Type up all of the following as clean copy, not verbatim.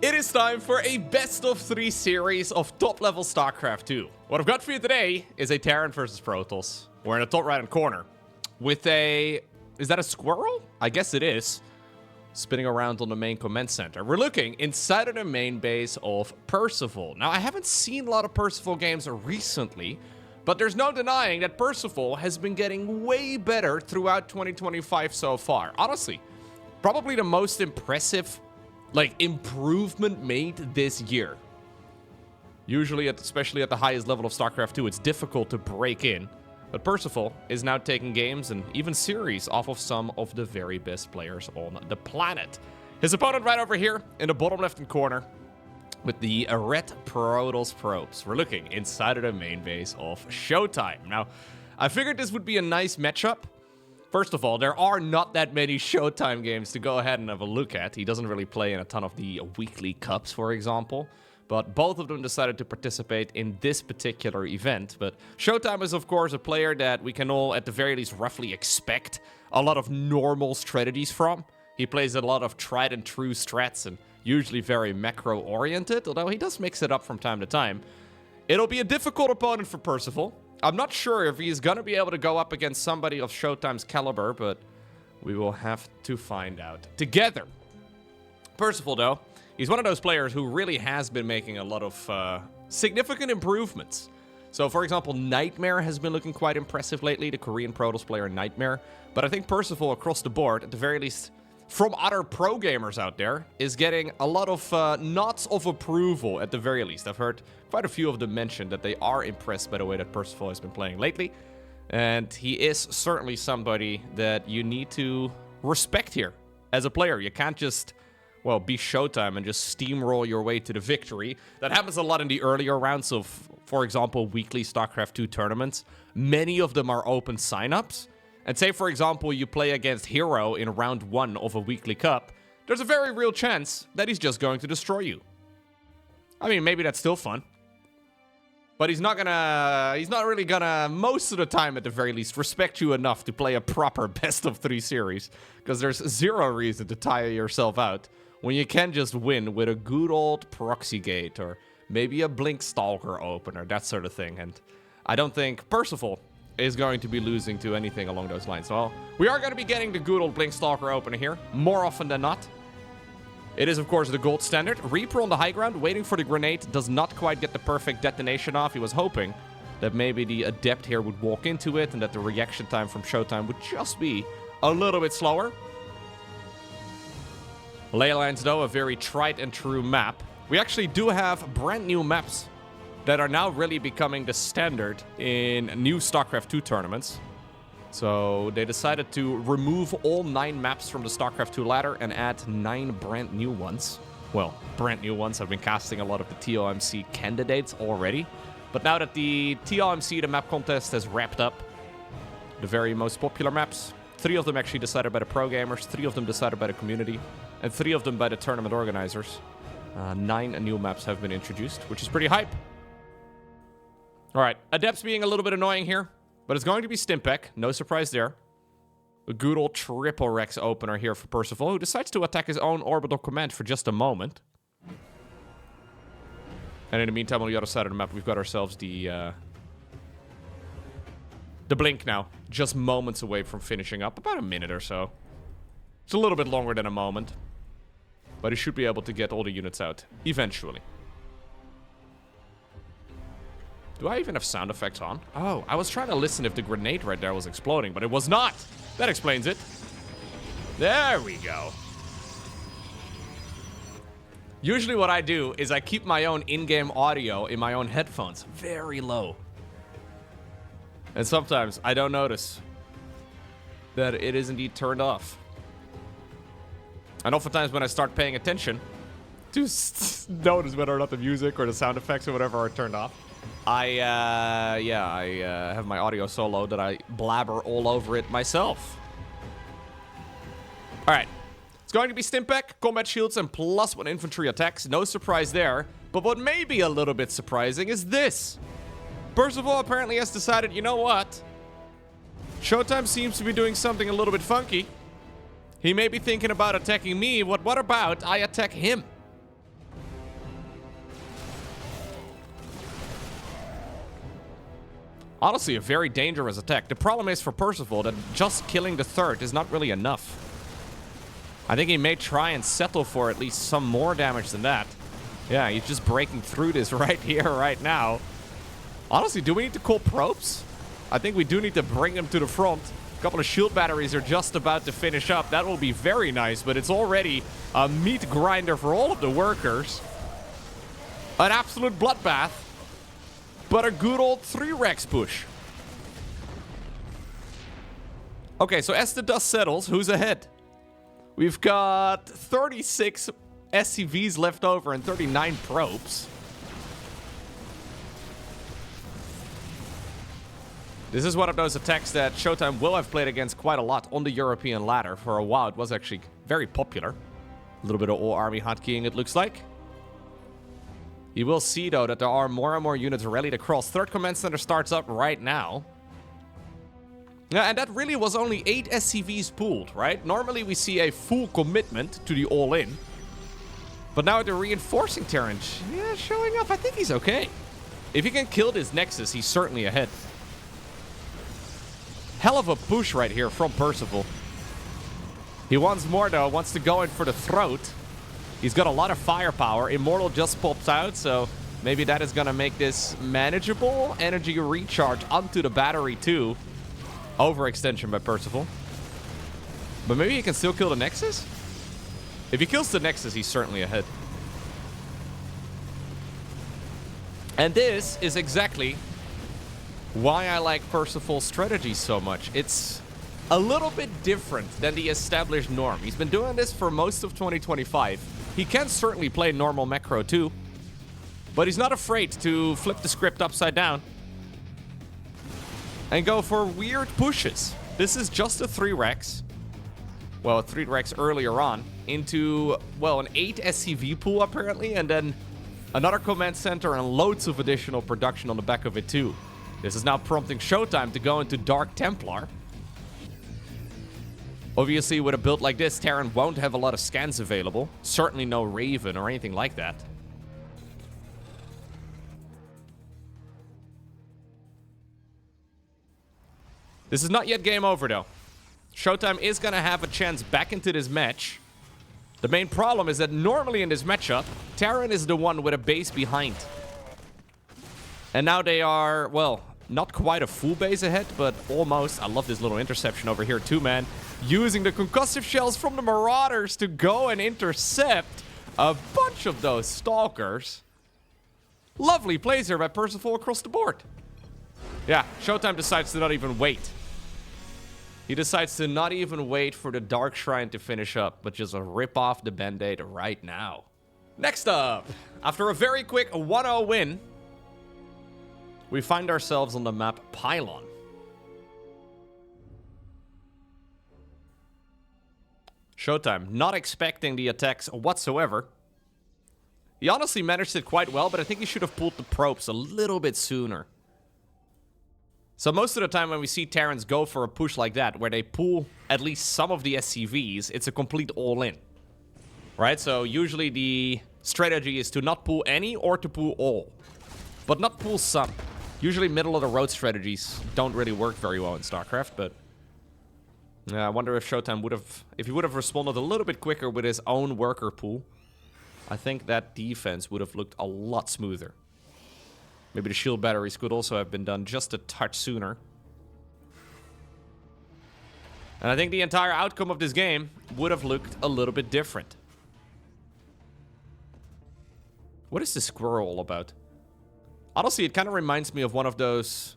It is time for a best of 3 series of top level StarCraft 2. What I've got for you today is a Terran versus Protoss. We're in the top right hand corner with a... Is that a squirrel? I guess it is. Spinning around on the main command center. We're looking inside of the main base of Percival. Now, I haven't seen a lot of Percival games recently, but there's no denying that Percival has been getting way better throughout 2025 so far. Honestly, probably the most impressive improvement made this year. Usually, especially at the highest level of StarCraft 2, it's difficult to break in. But Percival is now taking games and even series off of some of the very best players on the planet. His opponent right over here in the bottom left-hand corner with the red Protoss probes. We're looking inside of the main base of ShoWTimE. Now, I figured this would be a nice matchup. First of all, there are not that many ShoWTimE games to go ahead and have a look at. He doesn't really play in a ton of the weekly cups, for example. But both of them decided to participate in this particular event. But ShoWTimE is, of course, a player that we can all, at the very least, roughly expect a lot of normal strategies from. He plays a lot of tried and true strats and usually very macro-oriented, although he does mix it up from time to time. It'll be a difficult opponent for Percival. I'm not sure if he's going to be able to go up against somebody of ShoWTimE's caliber, but we will have to find out together. Percival, though, he's one of those players who really has been making a lot of significant improvements. So, for example, Nightmare has been looking quite impressive lately, the Korean Protoss player Nightmare. But I think Percival, across the board, at the very least, from other pro gamers out there, is getting a lot of nods of approval, at the very least. I've heard quite a few of them mention that they are impressed by the way that Percival has been playing lately. And he is certainly somebody that you need to respect here as a player. You can't just, well, be ShoWTimE and just steamroll your way to the victory. That happens a lot in the earlier rounds of, for example, weekly StarCraft 2 tournaments. Many of them are open signups. And say, for example, you play against Hero in round 1 of a weekly cup, there's a very real chance that he's just going to destroy you. I mean, maybe that's still fun. But he's not really gonna, most of the time at the very least, respect you enough to play a proper best of 3 series. Because there's zero reason to tire yourself out when you can just win with a good old Proxy gate or maybe a Blink Stalker opener, that sort of thing. And I don't think Percival is going to be losing to anything along those lines. Well, we are going to be getting the good old Blink Stalker opener here, more often than not. It is, of course, the gold standard. Reaper on the high ground, waiting for the grenade, does not quite get the perfect detonation off. He was hoping that maybe the Adept here would walk into it and that the reaction time from ShoWTimE would just be a little bit slower. Leylines, though, a very tried and true map. We actually do have brand new maps that are now really becoming the standard in new StarCraft 2 tournaments. So they decided to remove all 9 maps from the StarCraft 2 ladder and add 9 brand new ones. Well, brand new ones. I've been casting a lot of the TOMC candidates already. But now that the TOMC, the map contest, has wrapped up, the very most popular maps, 3 of them actually decided by the pro gamers, 3 of them decided by the community, and 3 of them by the tournament organizers. 9 new maps have been introduced, which is pretty hype. Alright, Adepts being a little bit annoying here, but it's going to be Stimpek, no surprise there. A good old triple Rex opener here for Percival, who decides to attack his own orbital command for just a moment. And in the meantime, on the other side of the map, we've got ourselves the Blink now, just moments away from finishing up, about a minute or so. It's a little bit longer than a moment, but he should be able to get all the units out eventually. Do I even have sound effects on? Oh, I was trying to listen if the grenade right there was exploding, but it was not. That explains it. There we go. Usually what I do is I keep my own in-game audio in my own headphones very low. And sometimes I don't notice that it is indeed turned off. And oftentimes when I start paying attention to notice whether or not the music or the sound effects or whatever are turned off, I have my audio so low that I blabber all over it myself. Alright. It's going to be Stimpek, combat shields, and +1 infantry attacks. No surprise there. But what may be a little bit surprising is this. Percival apparently has decided, you know what? ShoWTimE seems to be doing something a little bit funky. He may be thinking about attacking me. What about I attack him? Honestly, a very dangerous attack. The problem is for Percival that just killing the third is not really enough. I think he may try and settle for at least some more damage than that. Yeah, he's just breaking through this right here, right now. Honestly, do we need to call probes? I think we do need to bring them to the front. A couple of shield batteries are just about to finish up. That will be very nice, but it's already a meat grinder for all of the workers. An absolute bloodbath, but a good old 3 Rex push. Okay, so as the dust settles, who's ahead? We've got 36 SCVs left over and 39 probes. This is one of those attacks that ShoWTimE will have played against quite a lot on the European ladder. For a while, it was actually very popular. A little bit of all army hotkeying, it looks like. You will see, though, that there are more and more units ready to cross. Third command center starts up right now. Yeah, and that really was only 8 SCVs pooled, right? Normally we see a full commitment to the all-in. But now the reinforcing Terran, yeah, showing up. I think he's okay. If he can kill this Nexus, he's certainly ahead. Hell of a push right here from Percival. He wants more, though. Wants to go in for the throat. He's got a lot of firepower. Immortal just popped out, so maybe that is going to make this manageable. Energy recharge onto the battery, too. Overextension by Percival. But maybe he can still kill the Nexus? If he kills the Nexus, he's certainly ahead. And this is exactly why I like Percival's strategy so much. It's a little bit different than the established norm. He's been doing this for most of 2025. He can certainly play normal macro too, but he's not afraid to flip the script upside down and go for weird pushes. This is just a 3 Rex. Well, a 3 Rex earlier on into, well, an 8 SCV pool apparently, and then another command center and loads of additional production on the back of it too. This is now prompting ShoWTimE to go into Dark Templar. Obviously, with a build like this, Terran won't have a lot of scans available. Certainly no Raven or anything like that. This is not yet game over, though. ShoWTimE is going to have a chance back into this match. The main problem is that normally in this matchup, Terran is the one with a base behind. And now they are, well, not quite a full base ahead, but almost. I love this little interception over here too, man. Using the concussive shells from the Marauders to go and intercept a bunch of those Stalkers. Lovely plays here by Percival across the board. Yeah, ShoWTimE decides to not even wait. He decides to not even wait for the Dark Shrine to finish up, but just rip off the Band-Aid right now. Next up, after a very quick 1-0 win, we find ourselves on the map Pylon. ShoWTimE not expecting the attacks whatsoever. He honestly managed it quite well, but I think he should have pulled the probes a little bit sooner. So most of the time when we see Terrans go for a push like that, where they pull at least some of the SCVs, it's a complete all-in. Right? So usually the strategy is to not pull any or to pull all. But not pull some. Usually middle-of-the-road strategies don't really work very well in StarCraft, but... I wonder if ShoWTimE would have... If he would have responded a little bit quicker with his own worker pool, I think that defense would have looked a lot smoother. Maybe the shield batteries could also have been done just a touch sooner. And I think the entire outcome of this game would have looked a little bit different. What is this squirrel all about? Honestly, it kind of reminds me of one of those...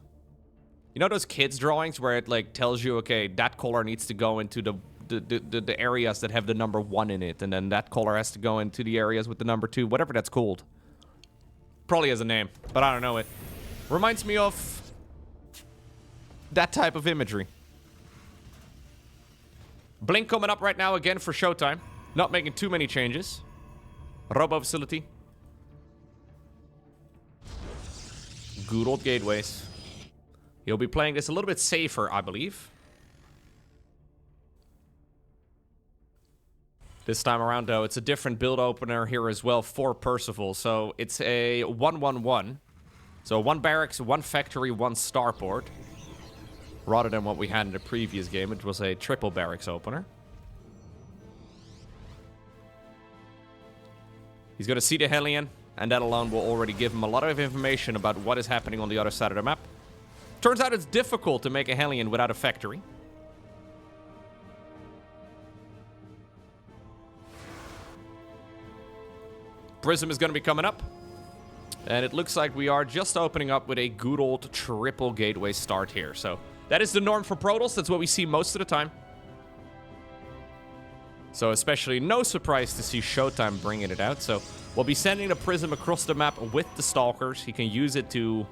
You know those kids' drawings where it like tells you, okay, that color needs to go into the areas that have the number 1 in it, and then that color has to go into the areas with the number 2, whatever that's called. Probably has a name, but I don't know it. Reminds me of that type of imagery. Blink coming up right now again for ShoWTimE. Not making too many changes. Robo facility. Good old gateways. He'll be playing this a little bit safer, I believe. This time around, though, it's a different build opener here as well for Percival. So it's a 1-1-1. So 1 barracks, 1 factory, 1 starport. Rather than what we had in the previous game, which was a triple barracks opener. He's going to see the Hellion, and that alone will already give him a lot of information about what is happening on the other side of the map. Turns out it's difficult to make a Hellion without a factory. Prism is going to be coming up. And it looks like we are just opening up with a good old triple gateway start here. So that is the norm for Protoss. That's what we see most of the time. So especially no surprise to see ShoWTimE bringing it out. So we'll be sending the Prism across the map with the Stalkers. He can use it to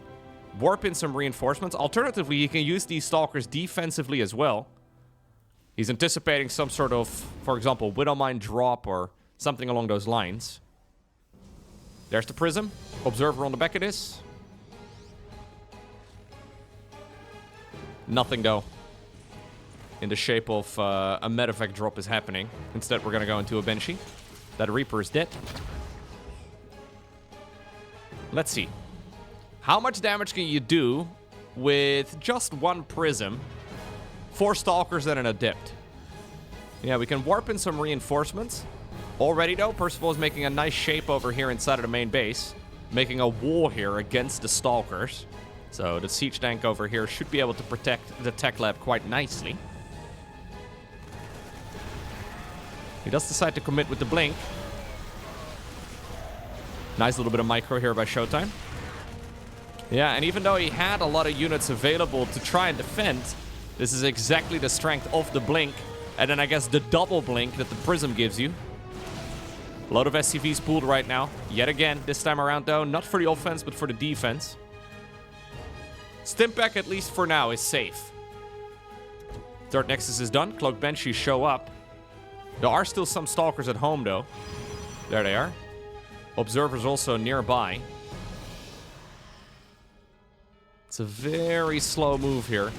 warp in some reinforcements. Alternatively, he can use these Stalkers defensively as well. He's anticipating some sort of, for example, Widowmine drop or something along those lines. There's the Prism. Observer on the back of this. Nothing, though, in the shape of a medevac drop is happening. Instead, we're going to go into a Banshee. That Reaper is dead. Let's see. How much damage can you do with just 1 Prism, 4 Stalkers, and an Adept? Yeah, we can warp in some reinforcements. Already, though, Percival is making a nice shape over here inside of the main base. Making a wall here against the Stalkers. So the siege tank over here should be able to protect the tech lab quite nicely. He does decide to commit with the blink. Nice little bit of micro here by ShoWTimE. Yeah, and even though he had a lot of units available to try and defend, this is exactly the strength of the blink. And then I guess the double blink that the Prism gives you. A lot of SCVs pooled right now. Yet again, this time around though, not for the offense, but for the defense. Stimpack, at least for now, is safe. Third Nexus is done. Cloak Banshees show up. There are still some Stalkers at home though. There they are. Observers also nearby. It's a very slow move here.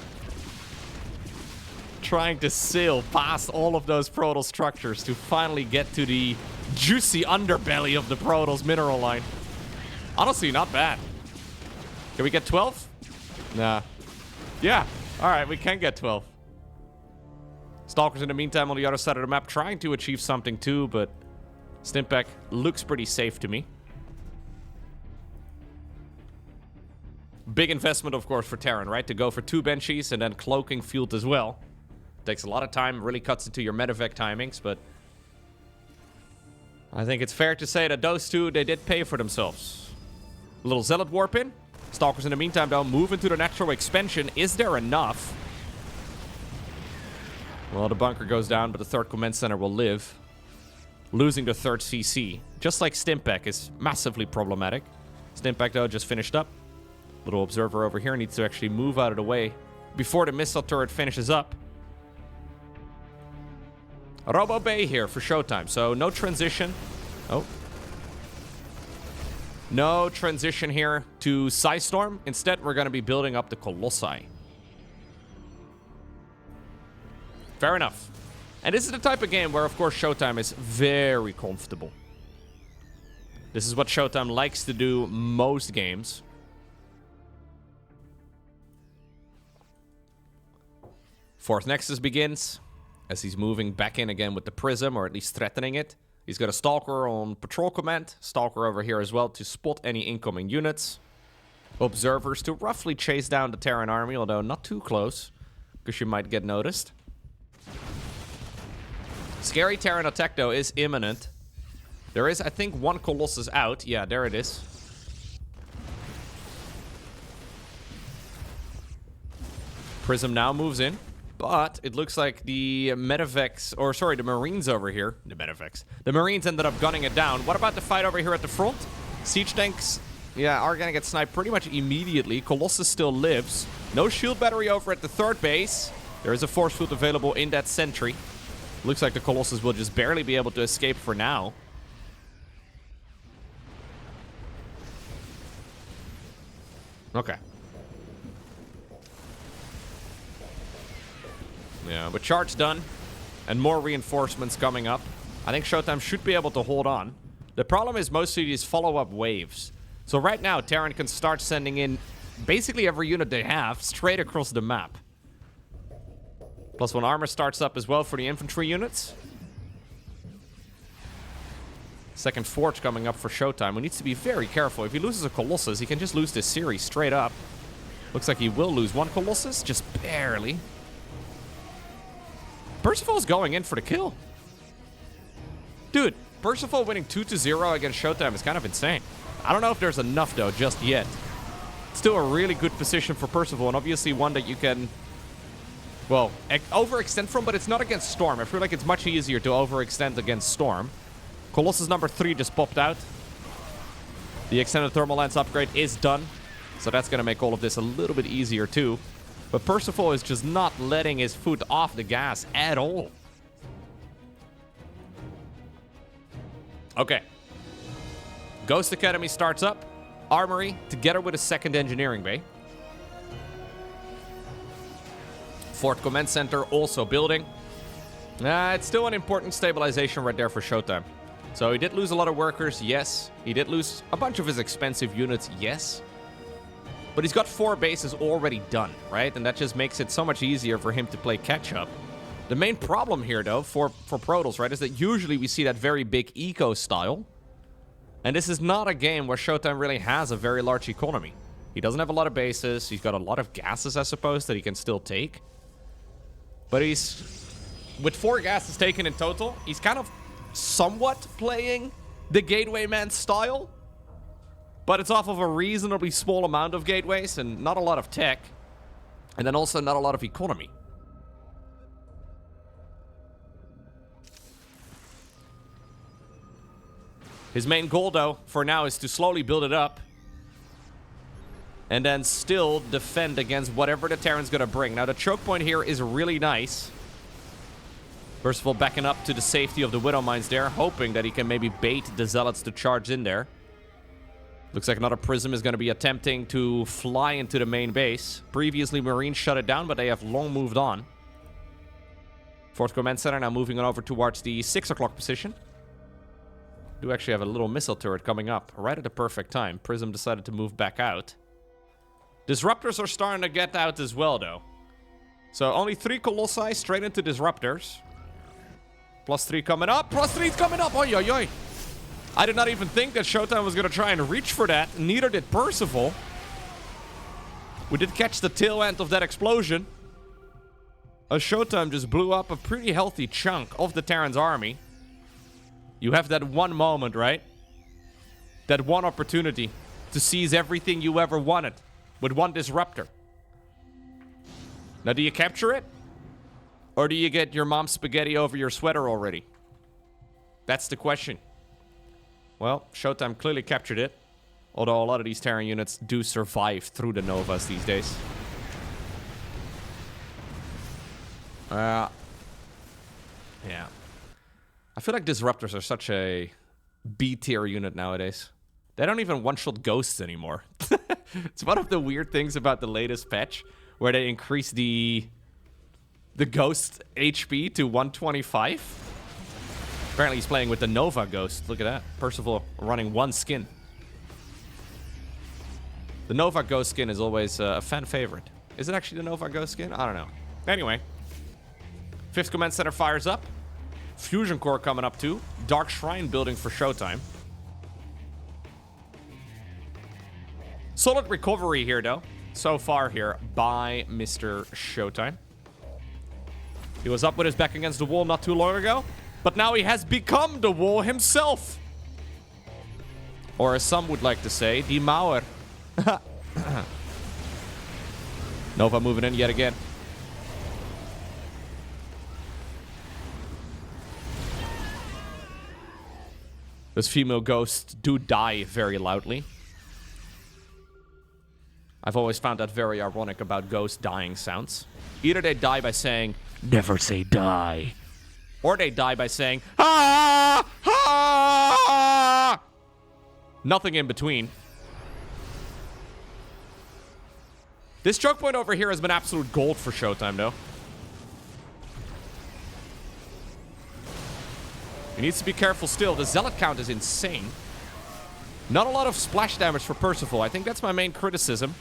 Trying to sail past all of those Protoss structures to finally get to the juicy underbelly of the Protoss mineral line. Honestly, not bad. Can we get 12? Nah. Yeah. Alright, we can get 12. Stalkers in the meantime on the other side of the map trying to achieve something too, but Stimpack looks pretty safe to me. Big investment, of course, for Terran, right? To go for 2 Banshees and then cloaking field as well. Takes a lot of time, really cuts into your medevac timings, but I think it's fair to say that those two, they did pay for themselves. A little Zealot warp in. Stalkers in the meantime, though, move into the natural expansion. Is there enough? Well, the bunker goes down, but the 3rd command center will live. Losing the 3rd CC, just like Stimpack, is massively problematic. Stimpack, though, just finished up. Little observer over here needs to actually move out of the way before the missile turret finishes up. Robo Bay here for ShoWTimE, so no transition. Oh. No transition here to Psystorm. Instead, we're going to be building up the Colossi. Fair enough. And this is the type of game where, of course, ShoWTimE is very comfortable. This is what ShoWTimE likes to do most games. Fourth Nexus begins. As he's moving back in again with the Prism, or at least threatening it. He's got a Stalker on patrol command. Stalker over here as well to spot any incoming units. Observers to roughly chase down the Terran army, although not too close, because you might get noticed. Scary Terran attack, though, is imminent. There is, I think, 1 Colossus out. Yeah, there it is. Prism now moves in. But it looks like the medevacs, or sorry, the Marines over here. The medevacs. The Marines ended up gunning it down. What about the fight over here at the front? Siege tanks, yeah, are going to get sniped pretty much immediately. Colossus still lives. No shield battery over at the 3rd base. There is a force field available in that sentry. Looks like the Colossus will just barely be able to escape for now. Okay. Yeah, but charge done, and more reinforcements coming up. I think ShoWTimE should be able to hold on. The problem is mostly these follow-up waves. So right now, Terran can start sending in basically every unit they have straight across the map. +1 armor starts up as well for the infantry units. Second forge coming up for ShoWTimE, who needs to be very careful. If he loses a Colossus, he can just lose this series straight up. Looks like he will lose one Colossus, just barely. Percival's going in for the kill. Dude, Percival winning 2-0 against ShoWTimE is kind of insane. I don't know if there's enough, though, just yet. Still a really good position for Percival, and obviously one that you can, well, overextend from, but it's not against Storm. I feel like it's much easier to overextend against Storm. Colossus number 3 just popped out. The extended thermal lens upgrade is done, so that's going to make all of this a little bit easier too. But Percival is just not letting his foot off the gas at all. Okay. Ghost Academy starts up. Armory together with a second engineering bay. Fourth Command Center also building. It's still an important stabilization right there for ShoWTimE. So he did lose a lot of workers, yes. He did lose a bunch of his expensive units, yes. But he's got 4 bases already done, right? And that just makes it so much easier for him to play catch-up. The main problem here, though, for Protoss, right, is that usually we see that very big eco style. And this is not a game where ShoWTimE really has a very large economy. He doesn't have a lot of bases. He's got a lot of gases, I suppose, that he can still take. But he's... with 4 gases taken in total, he's kind of somewhat playing the Gateway Man style. But it's off of a reasonably small amount of gateways and not a lot of tech. And then also not a lot of economy. His main goal, though, for now is to slowly build it up. And then still defend against whatever the Terran's going to bring. Now, the choke point here is really nice. Percival backing up to the safety of the Widow Mines there, hoping that he can maybe bait the Zealots to charge in there. Looks like another Prism is going to be attempting to fly into the main base. Previously, Marines shut it down, but they have long moved on. 4th Command Center now moving on over towards the 6 o'clock position. Do actually have a little missile turret coming up right at the perfect time. Prism decided to move back out. Disruptors are starting to get out as well, though. So only 3 Colossi straight into Disruptors. +3 coming up. +3 is coming up. Oi, oi, oi. I did not even think that ShoWTimE was going to try and reach for that. Neither did Percival. We did catch the tail end of that explosion. ShoWTimE just blew up a pretty healthy chunk of the Terran's army. You have that one moment, right? That one opportunity to seize everything you ever wanted with one Disruptor. Now, do you capture it? Or do you get your mom's spaghetti over your sweater already? That's the question. Well, ShoWTimE clearly captured it. Although a lot of these Terran units do survive through the Novas these days. Yeah. I feel like Disruptors are such a B-tier unit nowadays. They don't even one-shot ghosts anymore. It's one of the weird things about the latest patch, where they increase the ghost HP to 125. Apparently he's playing with the Nova Ghost. Look at that. Percival running 1 skin. The Nova Ghost skin is always a fan favorite. Is it actually the Nova Ghost skin? I don't know. Anyway. 5th Command Center fires up. Fusion Core coming up too. Dark Shrine building for ShoWTimE. Solid recovery here, though. So far here by Mr. ShoWTimE. He was up with his back against the wall not too long ago. But now he has become the wall himself. Or as some would like to say, the Mauer. Nova moving in yet again. Those female ghosts do die very loudly. I've always found that very ironic about ghost dying sounds. Either they die by saying, "Never say die." Or they die by saying, "Ah! Ah!" Nothing in between. This choke point over here has been absolute gold for ShoWTimE, though. He needs to be careful still. The Zealot count is insane. Not a lot of splash damage for Percival. I think that's my main criticism.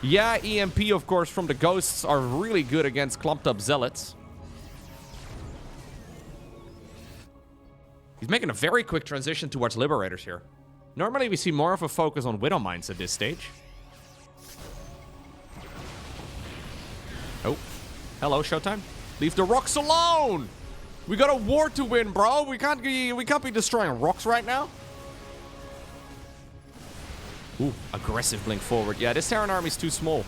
Yeah, EMP, of course, from the Ghosts are really good against clumped up Zealots. He's making a very quick transition towards Liberators here. Normally, we see more of a focus on Widow Mines at this stage. Oh. Hello, ShoWTimE. Leave the rocks alone! We got a war to win, bro! We can't be destroying rocks right now. Ooh, aggressive blink forward. Yeah, this Terran army's too small.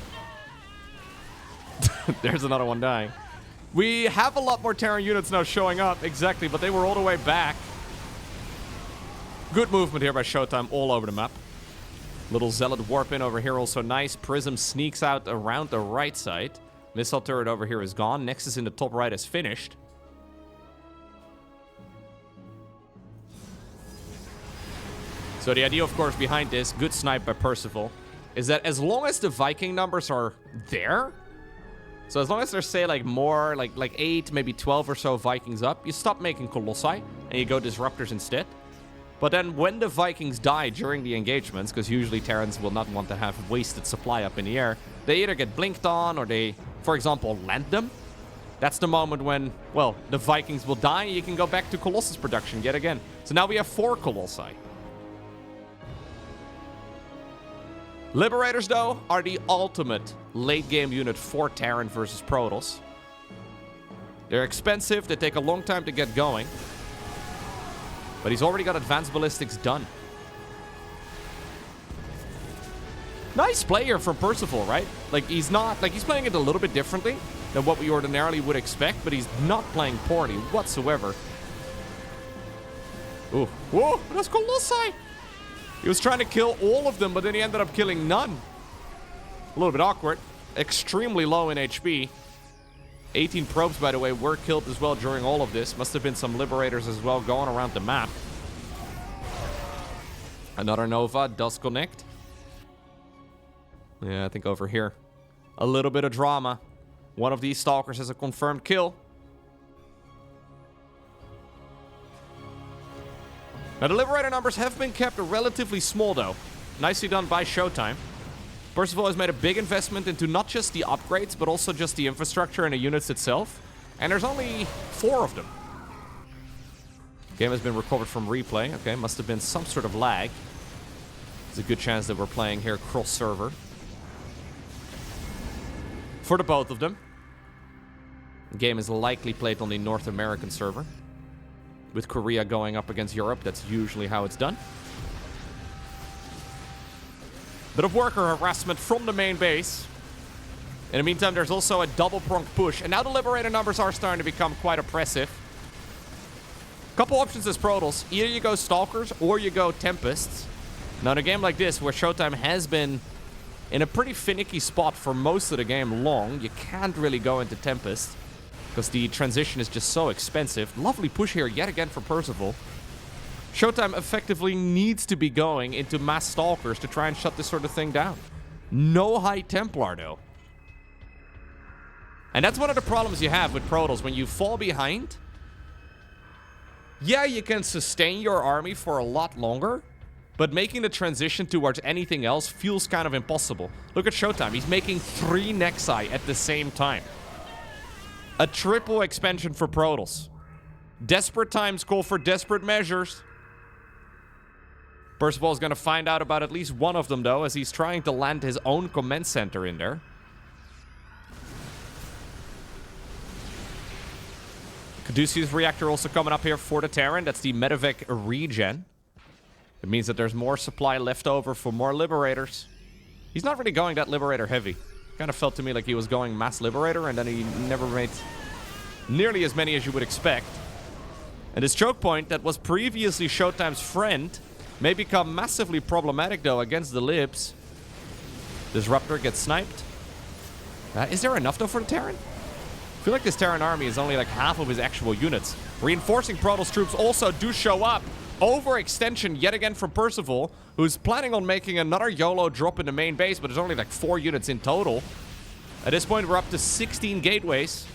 There's another one dying. We have a lot more Terran units now showing up, exactly, but they were all the way back. Good movement here by ShoWTimE all over the map. Little Zealot warp in over here, also nice. Prism sneaks out around the right side. Missile turret over here is gone. Nexus in the top right is finished. So the idea, of course, behind this, good snipe by Percival, is that as long as the Viking numbers are there, so as long as there's, say, like more, like 8, maybe 12 or so Vikings up, you stop making Colossi and you go Disruptors instead. But then when the Vikings die during the engagements, because usually Terrans will not want to have wasted supply up in the air, they either get blinked on or they, for example, land them. That's the moment when, well, the Vikings will die and you can go back to Colossus production yet again. So now we have 4 Colossi. Liberators, though, are the ultimate late-game unit for Terran versus Protoss. They're expensive, they take a long time to get going. But he's already got advanced ballistics done. Nice play here from Percival, right? Like, he's playing it a little bit differently than what we ordinarily would expect, but he's not playing poorly whatsoever. Ooh, whoa, that's Colossi! He was trying to kill all of them, but then he ended up killing none. A little bit awkward. Extremely low in HP. 18 probes, by the way, were killed as well during all of this. Must have been some Liberators as well going around the map. Another Nova does connect. Yeah, I think over here. A little bit of drama. One of these Stalkers has a confirmed kill. Now, the Liberator numbers have been kept relatively small, though. Nicely done by ShoWTimE. Percival has made a big investment into not just the upgrades, but also just the infrastructure and the units itself. And there's only 4 of them. Game has been recovered from replay. Okay, must have been some sort of lag. There's a good chance that we're playing here cross-server. For the both of them. The game is likely played on the North American server. With Korea going up against Europe, that's usually how it's done. Bit of worker harassment from the main base. In the meantime, there's also a double-pronged push. And now the Liberator numbers are starting to become quite oppressive. Couple options as Protoss. Either you go Stalkers or you go Tempests. Now in a game like this, where ShoWTimE has been in a pretty finicky spot for most of the game long, you can't really go into Tempest. Because the transition is just so expensive. Lovely push here yet again for Percival. ShoWTimE effectively needs to be going into mass Stalkers to try and shut this sort of thing down. No High Templar, though. And that's one of the problems you have with Protoss. When you fall behind, yeah, you can sustain your army for a lot longer, but making the transition towards anything else feels kind of impossible. Look at ShoWTimE. He's making 3 Nexi at the same time. A triple expansion for Protoss. Desperate times call for desperate measures. Percival is going to find out about at least one of them, though, as he's trying to land his own command center in there. Caduceus reactor also coming up here for the Terran. That's the Medevac regen. It means that there's more supply left over for more Liberators. He's not really going that Liberator heavy. Kind of felt to me like he was going mass Liberator, and then he never made nearly as many as you would expect. And this choke point that was previously ShoWTimE's friend may become massively problematic, though, against the Libs. Disruptor gets sniped. Is there enough, though, for the Terran? I feel like this Terran army is only like half of his actual units. Reinforcing Protoss troops also do show up. Overextension yet again from Percival, who's planning on making another YOLO drop in the main base, but there's only like 4 units in total. At this point, we're up to 16 gateways.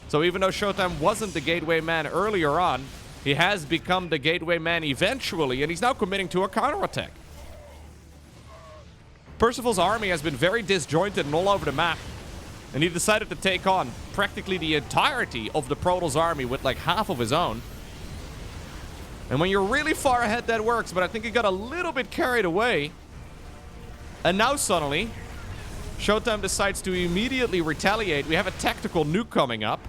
So even though ShoWTimE wasn't the gateway man earlier on, he has become the gateway man eventually, and he's now committing to a counterattack. Percival's army has been very disjointed and all over the map. And he decided to take on practically the entirety of the Protoss army with like half of his own. And when you're really far ahead, that works. But I think he got a little bit carried away. And now suddenly, ShoWTimE decides to immediately retaliate. We have a tactical nuke coming up.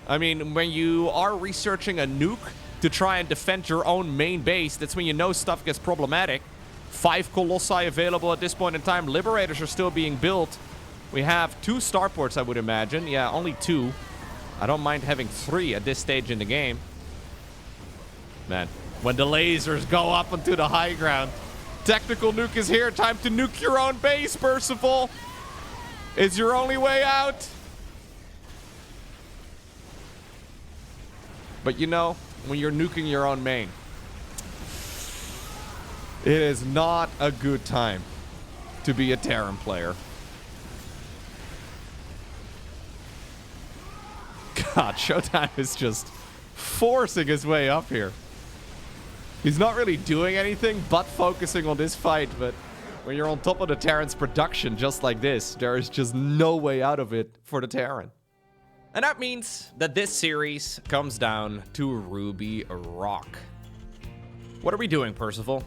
I mean, when you are researching a nuke to try and defend your own main base, that's when you know stuff gets problematic. 5 Colossi available at this point in time. Liberators are still being built. We have 2 starports, I would imagine. Yeah, only 2. I don't mind having 3 at this stage in the game. Man, when the lasers go up onto the high ground. Tactical nuke is here. Time to nuke your own base, Percival. It's your only way out. But you know, when you're nuking your own main, it is not a good time to be a Terran player. God, ShoWTimE is just forcing his way up here. He's not really doing anything but focusing on this fight, but when you're on top of the Terran's production just like this, there is just no way out of it for the Terran. And that means that this series comes down to Ruby Rock. What are we doing, Percival?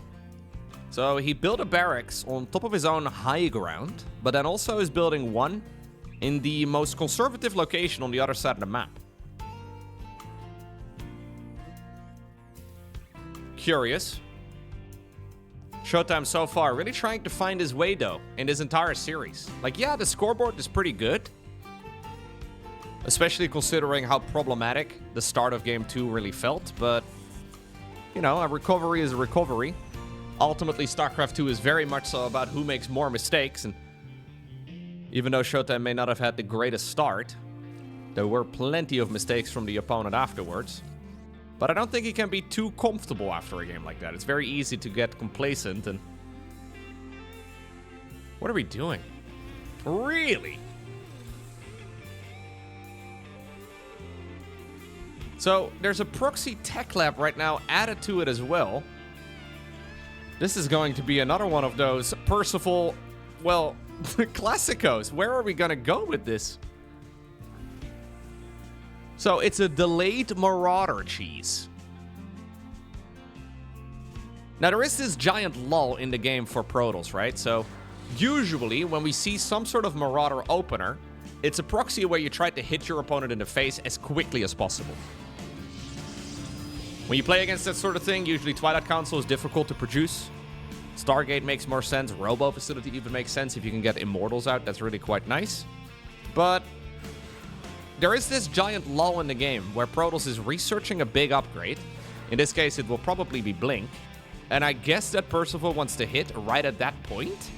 So he built a barracks on top of his own high ground, but then also is building one in the most conservative location on the other side of the map. Curious. ShoWTimE so far really trying to find his way though in this entire series. Like, yeah, the scoreboard is pretty good, especially considering how problematic the start of game 2 really felt, but you know, a recovery is a recovery. Ultimately, StarCraft 2 is very much so about who makes more mistakes, and even though ShoWTimE may not have had the greatest start, there were plenty of mistakes from the opponent afterwards. But I don't think he can be too comfortable after a game like that. It's very easy to get complacent and... What are we doing? Really? So, there's a Proxy tech lab right now added to it as well. This is going to be another one of those Percival, well, classicos. Where are we going to go with this? So, it's a delayed Marauder cheese. Now, there is this giant lull in the game for Protoss, right? So, usually, when we see some sort of Marauder opener, it's a proxy where you try to hit your opponent in the face as quickly as possible. When you play against that sort of thing, usually Twilight Council is difficult to produce. Stargate makes more sense. Robo Facility even makes sense if you can get Immortals out. That's really quite nice. But there is this giant lull in the game where Protoss is researching a big upgrade. In this case, it will probably be Blink. And I guess that Percival wants to hit right at that point.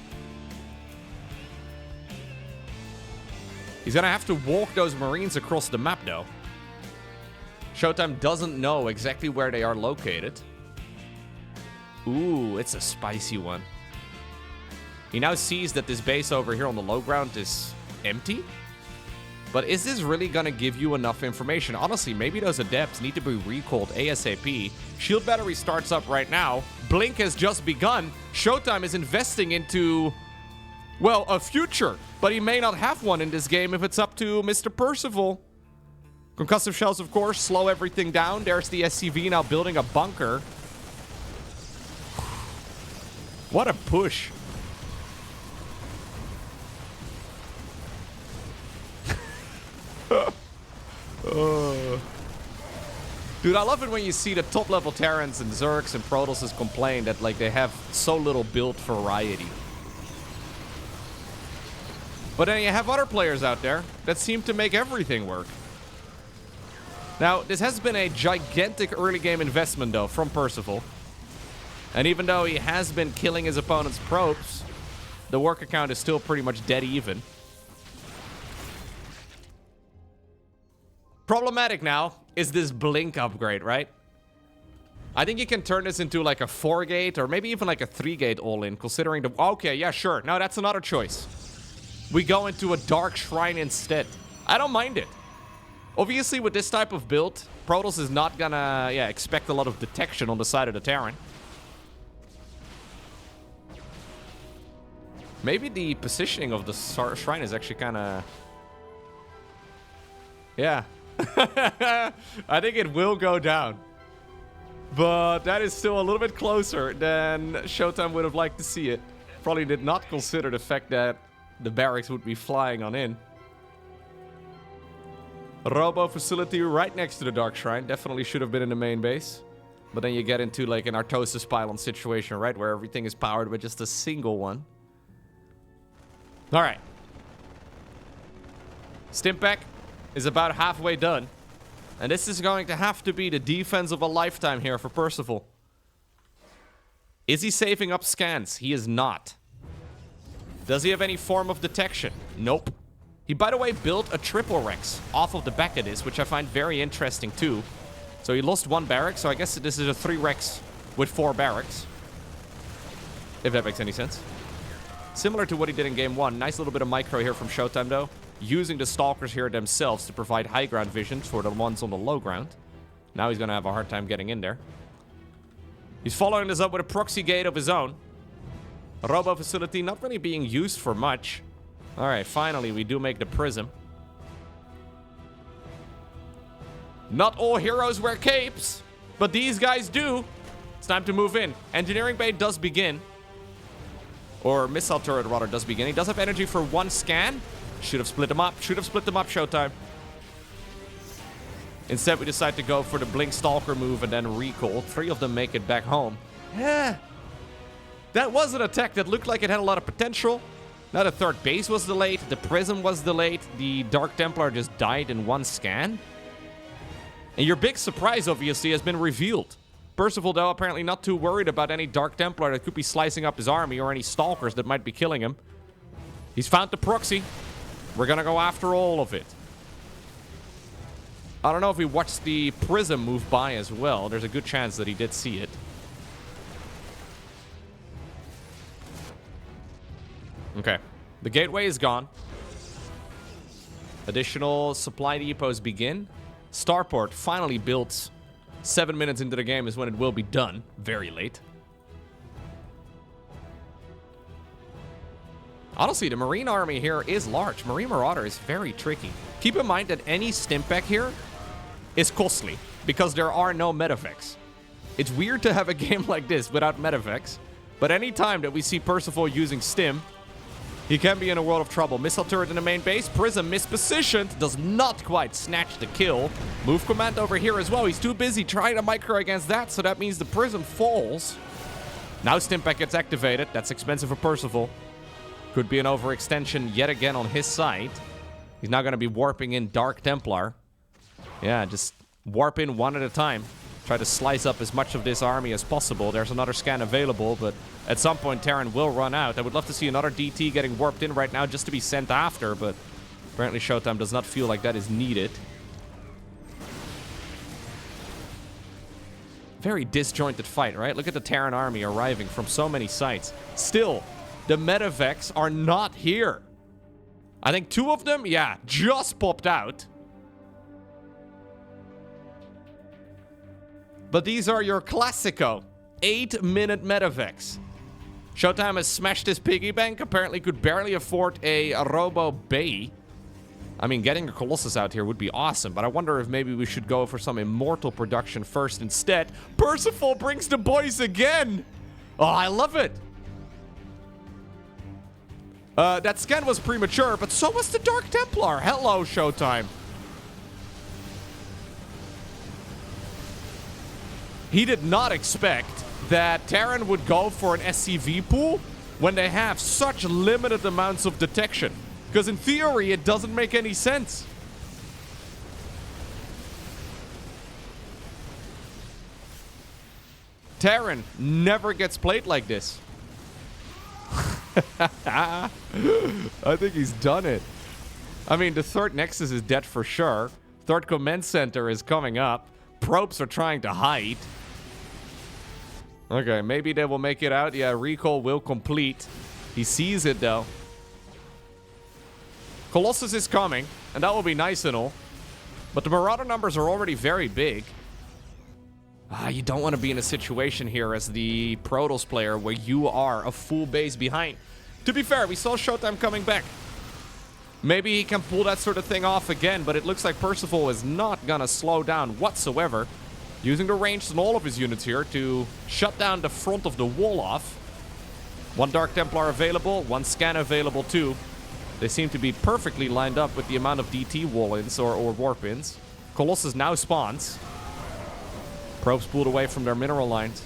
He's gonna have to walk those Marines across the map, though. ShoWTimE doesn't know exactly where they are located. Ooh, it's a spicy one. He now sees that this base over here on the low ground is empty. But is this really gonna give you enough information? Honestly, maybe those adepts need to be recalled ASAP. Shield battery starts up right now. Blink has just begun. ShoWTimE is investing into, well, a future. But he may not have one in this game if it's up to Mr. Percival. Concussive shells, of course, slow everything down. There's the SCV now building a bunker. What a push. Dude, I love it when you see the top-level Terrans and Zergs and Protosses complain that, like, they have so little build variety. But then you have other players out there that seem to make everything work. Now, this has been a gigantic early game investment, though, from Percival. And even though he has been killing his opponent's probes, the work account is still pretty much dead even. Problematic now is this Blink upgrade, right? I think you can turn this into like a 4-gate or maybe even like a 3-gate all-in, considering the... Okay, yeah, sure. Now that's another choice. We go into a Dark Shrine instead. I don't mind it. Obviously, with this type of build, Protoss is not gonna, expect a lot of detection on the side of the Terran. Maybe the positioning of the shrine is actually kind of... Yeah. I think it will go down. But that is still a little bit closer than ShoWTimE would have liked to see it. Probably did not consider the fact that the barracks would be flying on in. Robo facility right next to the Dark Shrine. Definitely should have been in the main base. But then you get into like an Artosis pylon situation, right? Where everything is powered with just a single one. Alright. Stimpack is about halfway done. And this is going to have to be the defense of a lifetime here for Percival. Is he saving up scans? He is not. Does he have any form of detection? Nope. He, by the way, built a triple Rex off of the back of this, which I find very interesting too. So he lost one barrack, so I guess this is a 3 Rex with 4 barracks. If that makes any sense. Similar to what he did in game 1. Nice little bit of micro here from ShoWTimE though. Using the Stalkers here themselves to provide high ground vision for the ones on the low ground. Now he's going to have a hard time getting in there. He's following this up with a proxy gate of his own. A robo facility not really being used for much. Alright, finally we do make the prism. Not all heroes wear capes, but these guys do. It's time to move in. Engineering bay does begin. Or missile turret rather does begin. He does have energy for 1 scan. Should have split them up. Should have split them up, ShoWTimE. Instead, we decide to go for the Blink Stalker move and then recall. 3 of them make it back home. Yeah. That was an attack that looked like it had a lot of potential. Now the 3rd base was delayed. The Prism was delayed. The Dark Templar just died in 1 scan. And your big surprise, obviously, has been revealed. Percival, though, apparently not too worried about any Dark Templar that could be slicing up his army or any Stalkers that might be killing him. He's found the proxy. We're gonna go after all of it. I don't know if he watched the Prism move by as well. There's a good chance that he did see it. Okay. The gateway is gone. Additional supply depots begin. Starport finally built. 7 minutes into the game is when it will be done. Very late. Honestly, the Marine army here is large. Marine Marauder is very tricky. Keep in mind that any Stimpack here is costly because there are no medevacs. It's weird to have a game like this without medevacs, but any time that we see Percival using Stim, he can be in a world of trouble. Missile turret in the main base. Prism mispositioned. Does not quite snatch the kill. Move command over here as well. He's too busy trying to micro against that, so that means the Prism falls. Now Stimpack gets activated. That's expensive for Percival. Could be an overextension yet again on his side. He's now going to be warping in Dark Templar. Yeah, just warp in one at a time. Try to slice up as much of this army as possible. There's another scan available, but at some point Terran will run out. I would love to see another DT getting warped in right now just to be sent after, but apparently ShoWTimE does not feel like that is needed. Very disjointed fight, right? Look at the Terran army arriving from so many sites. Still, the medevacs are not here. I think 2 of them, yeah, just popped out. But these are your classico 8-minute medevacs. ShoWTimE has smashed his piggy bank. Apparently could barely afford a Robo Bay. I mean, getting a Colossus out here would be awesome, but I wonder if maybe we should go for some Immortal production first instead. Percival brings the boys again! Oh, I love it! That scan was premature, but so was the Dark Templar. Hello, ShoWTimE. He did not expect that Terran would go for an SCV pool when they have such limited amounts of detection. Because in theory, it doesn't make any sense. Terran never gets played like this. I think he's done it. I mean, the 3rd Nexus is dead for sure. 3rd Command Center is coming up. Probes are trying to hide. Okay, maybe they will make it out. Yeah, recall will complete. He sees it, though. Colossus is coming, and that will be nice and all. But the Marauder numbers are already very big. You don't want to be in a situation here as the Protoss player where you are a full base behind. To be fair, we saw ShoWTimE coming back. Maybe he can pull that sort of thing off again, but it looks like Percival is not gonna slow down whatsoever. Using the range on all of his units here to shut down the front of the wall off. One Dark Templar available, one scan available too. They seem to be perfectly lined up with the amount of DT wall-ins or warp-ins. Colossus now spawns. Probes pulled away from their mineral lines.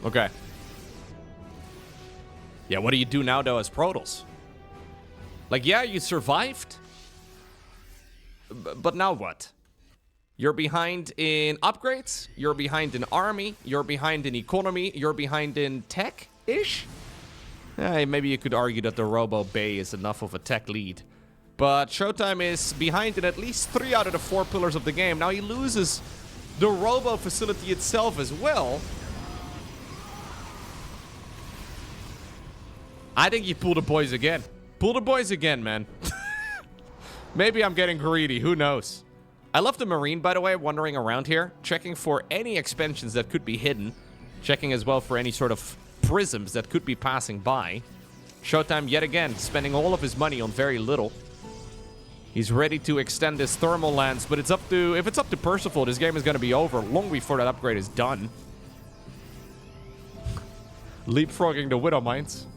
Okay. Yeah, what do you do now, though, as Protoss? Like, yeah, you survived. But now what? You're behind in upgrades. You're behind in army. You're behind in economy. You're behind in tech-ish. Maybe you could argue that the Robo Bay is enough of a tech lead. But ShoWTimE is behind in at least 3 out of the 4 pillars of the game. Now he loses the Robo facility itself as well. I think you pull the boys again. Pull the boys again, man. Maybe I'm getting greedy. Who knows? I love the Marine, by the way, wandering around here, checking for any expansions that could be hidden. Checking as well for any sort of prisms that could be passing by. ShoWTimE, yet again, spending all of his money on very little. He's ready to extend his thermal lands, but it's up to... If it's up to Percival, this game is going to be over long before that upgrade is done. Leapfrogging the Widow Mines.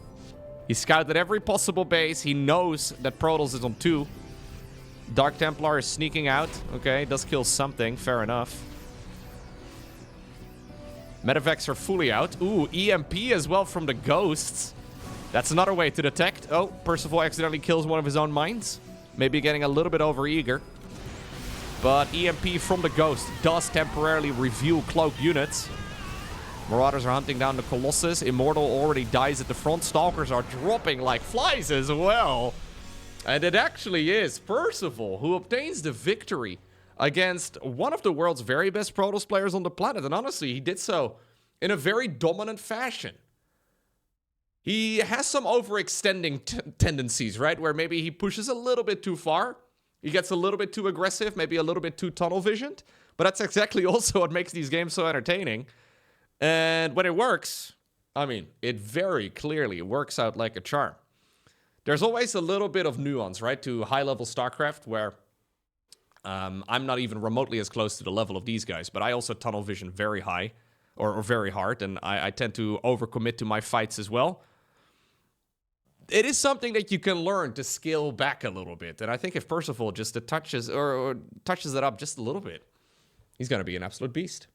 He scouted every possible base. He knows that Protoss is on 2. Dark Templar is sneaking out. Okay, does kill something. Fair enough. Medevacs are fully out. Ooh, EMP as well from the Ghosts. That's another way to detect. Oh, Percival accidentally kills one of his own mines. Maybe getting a little bit overeager. But EMP from the Ghost does temporarily reveal cloaked units. Marauders are hunting down the Colossus. Immortal already dies at the front. Stalkers are dropping like flies as well. And it actually is Percival who obtains the victory against one of the world's very best Protoss players on the planet. And honestly, he did so in a very dominant fashion. He has some overextending tendencies, right? Where maybe he pushes a little bit too far. He gets a little bit too aggressive, maybe a little bit too tunnel visioned. But that's exactly also what makes these games so entertaining. And when it works, I mean, it very clearly works out like a charm. There's always a little bit of nuance, right, to high-level StarCraft, where I'm not even remotely as close to the level of these guys, but I also tunnel vision very high, or very hard, and I tend to overcommit to my fights as well. It is something that you can learn to scale back a little bit, and I think if Percival just touches it up just a little bit, he's going to be an absolute beast.